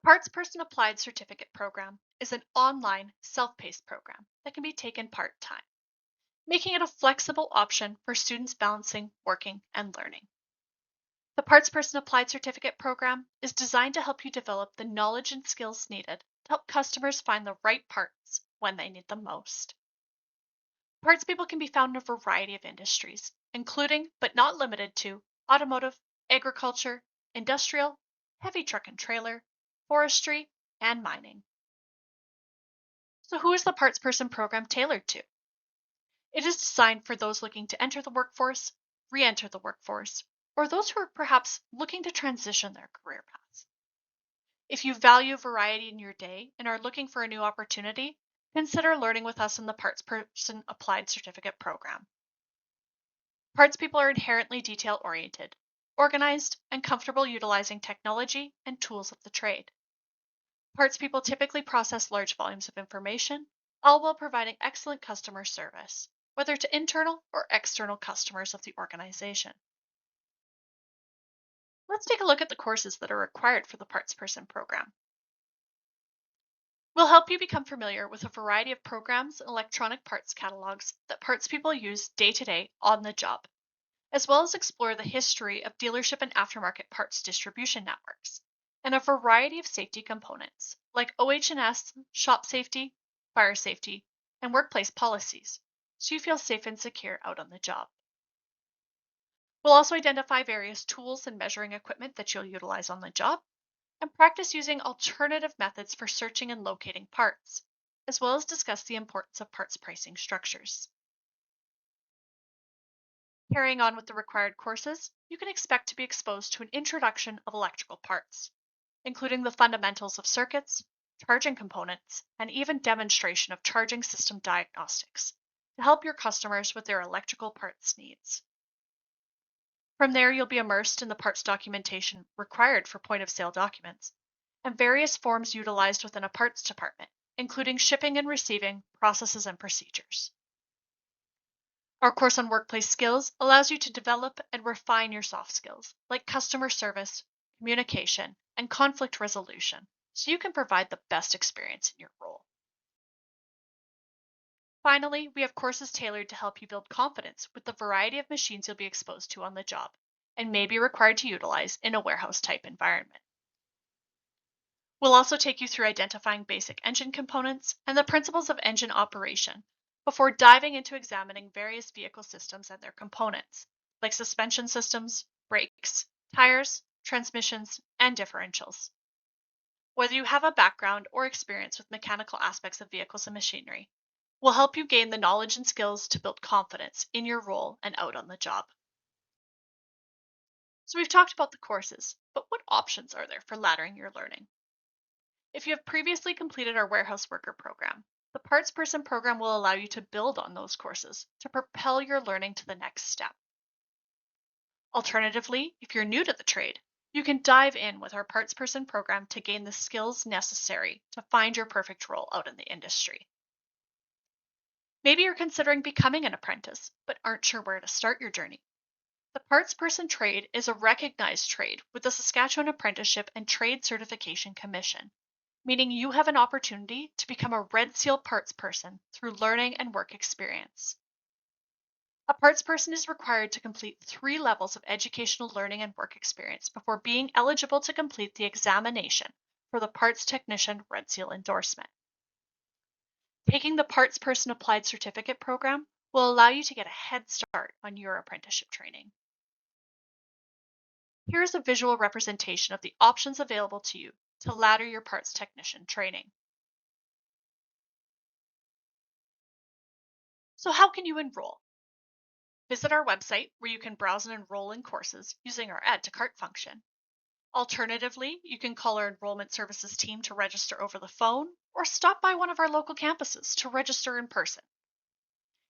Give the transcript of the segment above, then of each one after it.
Parts Person Applied Certificate Program is an online, self-paced program that can be taken part-time, making it a flexible option for students balancing working and learning. The Parts Person Applied Certificate Program is designed to help you develop the knowledge and skills needed to help customers find the right parts when they need them most. Parts people can be found in a variety of industries, including, but not limited to, automotive, agriculture, industrial, heavy truck and trailer, forestry, and mining. So who is the Parts Person program tailored to? It is designed for those looking to enter the workforce, re-enter the workforce, or those who are perhaps looking to transition their career paths. If you value variety in your day and are looking for a new opportunity, consider learning with us in the Parts Person Applied Certificate Program. Parts people are inherently detail-oriented, organized, and comfortable utilizing technology and tools of the trade. Parts people typically process large volumes of information, all while providing excellent customer service, whether to internal or external customers of the organization. Let's take a look at the courses that are required for the Parts Person program. We'll help you become familiar with a variety of programs and electronic parts catalogs that parts people use day to day on the job, as well as explore the history of dealership and aftermarket parts distribution networks, and a variety of safety components like OH&S, shop safety, fire safety, and workplace policies, so you feel safe and secure out on the job. We'll also identify various tools and measuring equipment that you'll utilize on the job, and practice using alternative methods for searching and locating parts, as well as discuss the importance of parts pricing structures. Carrying on with the required courses, you can expect to be exposed to an introduction of electrical parts, including the fundamentals of circuits, charging components, and even demonstration of charging system diagnostics to help your customers with their electrical parts needs. From there, you'll be immersed in the parts documentation required for point-of-sale documents and various forms utilized within a parts department, including shipping and receiving processes and procedures. Our course on workplace skills allows you to develop and refine your soft skills, like customer service, communication, and conflict resolution, so you can provide the best experience in your role. Finally, we have courses tailored to help you build confidence with the variety of machines you'll be exposed to on the job and may be required to utilize in a warehouse-type environment. We'll also take you through identifying basic engine components and the principles of engine operation before diving into examining various vehicle systems and their components, like suspension systems, brakes, tires, transmissions, and differentials. Whether you have a background or experience with mechanical aspects of vehicles and machinery, will help you gain the knowledge and skills to build confidence in your role and out on the job. So we've talked about the courses, but what options are there for laddering your learning? If you have previously completed our warehouse worker program, the Parts Person program will allow you to build on those courses to propel your learning to the next step. Alternatively, if you're new to the trade, you can dive in with our Parts Person program to gain the skills necessary to find your perfect role out in the industry. Maybe you're considering becoming an apprentice, but aren't sure where to start your journey. The Parts Person trade is a recognized trade with the Saskatchewan Apprenticeship and Trade Certification Commission, meaning you have an opportunity to become a Red Seal parts person through learning and work experience. A parts person is required to complete 3 levels of educational learning and work experience before being eligible to complete the examination for the Parts Technician Red Seal endorsement. Taking the Parts Person Applied Certificate program will allow you to get a head start on your apprenticeship training. Here is a visual representation of the options available to you to ladder your parts technician training. So how can you enroll? Visit our website where you can browse and enroll in courses using our Add to Cart function. Alternatively, you can call our enrollment services team to register over the phone or stop by one of our local campuses to register in person.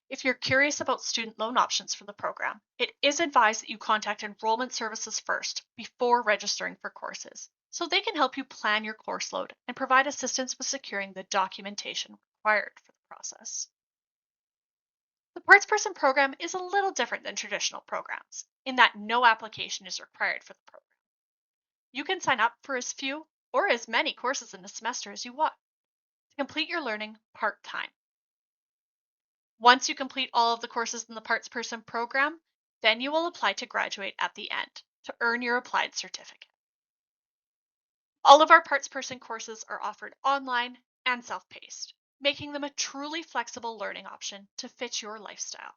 If you're curious about student loan options for the program, it is advised that you contact enrollment services first before registering for courses, so they can help you plan your course load and provide assistance with securing the documentation required for the process. The Parts Person program is a little different than traditional programs in that no application is required for the program. You can sign up for as few or as many courses in a semester as you want to complete your learning part-time. Once you complete all of the courses in the Parts Person program, then you will apply to graduate at the end to earn your applied certificate. All of our Parts Person courses are offered online and self-paced, making them a truly flexible learning option to fit your lifestyle.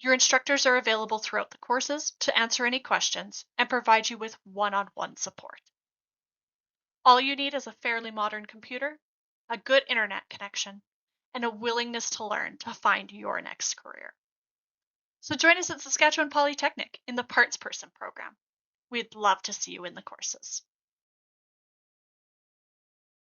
Your instructors are available throughout the courses to answer any questions and provide you with one-on-one support. All you need is a fairly modern computer, a good internet connection, and a willingness to learn to find your next career. So join us at Saskatchewan Polytechnic in the Parts Person program. We'd love to see you in the courses.